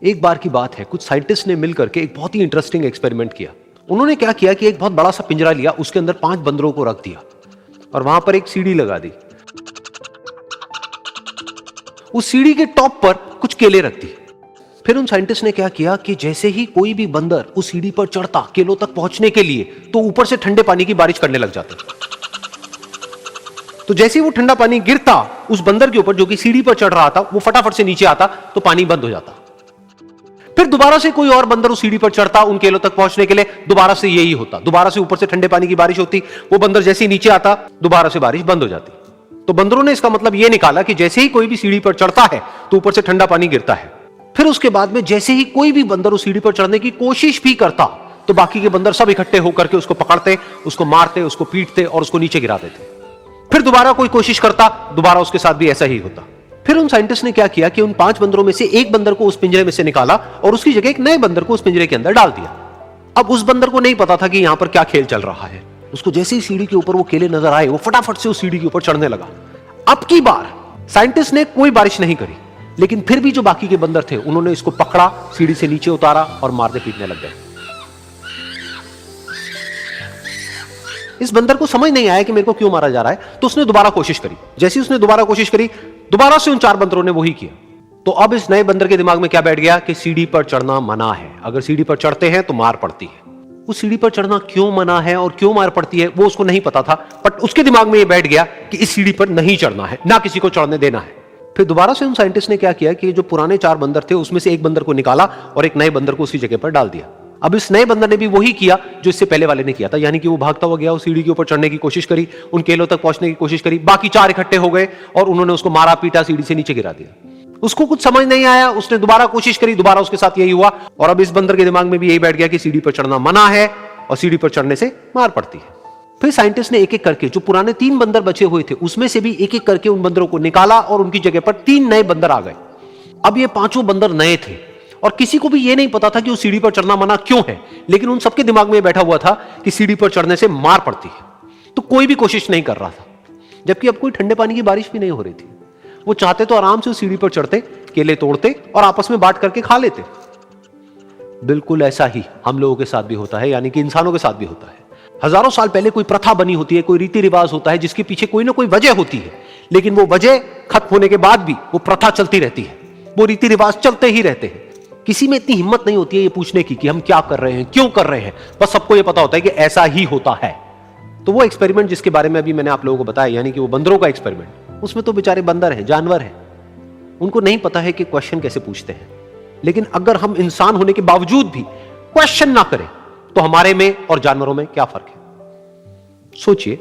एक बार की बात है, कुछ साइंटिस्ट ने मिलकर के एक बहुत ही इंटरेस्टिंग एक्सपेरिमेंट किया। उन्होंने क्या किया कि एक बहुत बड़ा सा पिंजरा लिया, उसके अंदर 5 बंदरों को रख दिया और वहां पर एक सीढ़ी लगा दी। उस सीढ़ी के टॉप पर कुछ केले रख दी। फिर उन साइंटिस्ट ने क्या किया कि जैसे ही कोई भी बंदर उस सीढ़ी पर चढ़ता केलों तक पहुंचने के लिए, तो ऊपर से ठंडे पानी की बारिश करने लग जाते। तो जैसे ही वो ठंडा पानी गिरता उस बंदर के ऊपर जो कि सीढ़ी पर चढ़ रहा था, वो फटाफट से नीचे आता तो पानी बंद हो जाता। फिर दोबारा से कोई और बंदर उस सीढ़ी पर चढ़ता उन केलों तक पहुंचने के लिए, दोबारा से यही होता। दोबारा से ऊपर से ठंडे पानी की बारिश होती, वो बंदर जैसे ही नीचे आता दोबारा से बारिश बंद हो जाती। तो बंदरों ने इसका मतलब यह निकाला कि जैसे ही कोई भी सीढ़ी पर चढ़ता है तो ऊपर से ठंडा पानी गिरता है। फिर उसके बाद में जैसे ही कोई भी बंदर उस सीढ़ी पर चढ़ने की कोशिश भी करता तो बाकी के बंदर सब इकट्ठे होकर के उसको पकड़ते, उसको मारते, उसको पीटते और उसको नीचे गिरा देते। फिर दोबारा कोई कोशिश करता, दोबारा उसके साथ भी ऐसा ही होता। फिर उन साइंटिस्ट ने क्या किया कि उन 5 बंदरों में से एक बंदर को उस पिंजरे में से निकाला और उसकी जगह एक नए बंदर को उस पिंजरे के अंदर डाल दिया। अब उस बंदर को नहीं पता था कि यहां पर क्या खेल चल रहा है। उसको जैसे ही सीढ़ी के ऊपर वो केले नजर आए, वो फटाफट से उस सीढ़ी के ऊपर चढ़ने लगा। अब की बार साइंटिस्ट ने कोई बारिश नहीं करी, लेकिन फिर भी जो बाकी के बंदर थे उन्होंने इसको पकड़ा, सीढ़ी से नीचे उतारा और मारने पीटने लग गए। इस बंदर को समझ नहीं आया कि मेरे को क्यों मारा जा रहा है, तो उसने दोबारा कोशिश करी। जैसे ही उसने दोबारा कोशिश करी, दोबारा से उन 4 बंदरों ने वही किया। तो अब इस नए बंदर के दिमाग में क्या बैठ गया कि सीढ़ी पर चढ़ना मना है, अगर सीढ़ी पर चढ़ते हैं तो मार पड़ती है। उस सीढ़ी पर चढ़ना क्यों मना है और क्यों मार पड़ती है वो उसको नहीं पता था, बट उसके दिमाग में यह बैठ गया कि इस सीढ़ी पर नहीं चढ़ना है, ना किसी को चढ़ने देना है। फिर दोबारा से उन साइंटिस्ट ने क्या किया कि जो पुराने 4 बंदर थे उसमें से एक बंदर को निकाला और एक नए बंदर को उसी जगह पर डाल दिया। अब इस नए बंदर ने भी वही किया जो इससे पहले वाले ने किया था, यानी कि वो भागता हुआ गया, उस सीढ़ी के ऊपर चढ़ने की कोशिश करी, उन केलों तक पहुंचने की कोशिश करी। बाकी 4 इकट्ठे हो गए और उन्होंने उसको मारा पीटा, सीढ़ी से नीचे गिरा दिया। उसको कुछ समझ नहीं आया, उसने दोबारा कोशिश करी, दोबारा उसके साथ यही हुआ। और अब इस बंदर के दिमाग में भी यही बैठ गया कि सीढ़ी पर चढ़ना मना है और सीढ़ी पर चढ़ने से मार पड़ती है। फिर साइंटिस्ट ने एक एक करके जो पुराने 3 बंदर बचे हुए थे उसमें से भी एक एक करके उन बंदरों को निकाला और उनकी जगह पर 3 नए बंदर आ गए। अब ये 5 बंदर नए थे और किसी को भी ये नहीं पता था कि उस सीढ़ी पर चढ़ना मना क्यों है, लेकिन उन सबके दिमाग में बैठा हुआ था कि सीढ़ी पर चढ़ने से मार पड़ती है। तो कोई भी कोशिश नहीं कर रहा था, जबकि अब कोई ठंडे पानी की बारिश भी नहीं हो रही थी। वो चाहते तो आराम से उस सीढ़ी पर चढ़ते, केले तोड़ते और आपस में बांट करके खा लेते। बिल्कुल ऐसा ही हम लोगों के साथ भी होता है, यानी कि इंसानों के साथ भी होता है। हजारों साल पहले कोई प्रथा बनी होती है, कोई रीति रिवाज होता है जिसके पीछे कोई ना कोई वजह होती है, लेकिन वो वजह खत्म होने के बाद भी वो प्रथा चलती रहती है, वो रीति रिवाज चलते ही रहते हैं। किसी में इतनी हिम्मत नहीं होती है ये पूछने की कि हम क्या कर रहे हैं, क्यों कर रहे हैं, बस सबको ये पता होता है कि ऐसा ही होता है। तो वो एक्सपेरिमेंट जिसके बारे में अभी मैंने आप लोगों को बताया, यानी कि वो बंदरों का एक्सपेरिमेंट, उसमें तो बेचारे बंदर हैं, जानवर हैं, उनको नहीं पता है कि क्वेश्चन कैसे पूछते हैं। लेकिन अगर हम इंसान होने के बावजूद भी क्वेश्चन ना करें तो हमारे में और जानवरों में क्या फर्क है? सोचिए।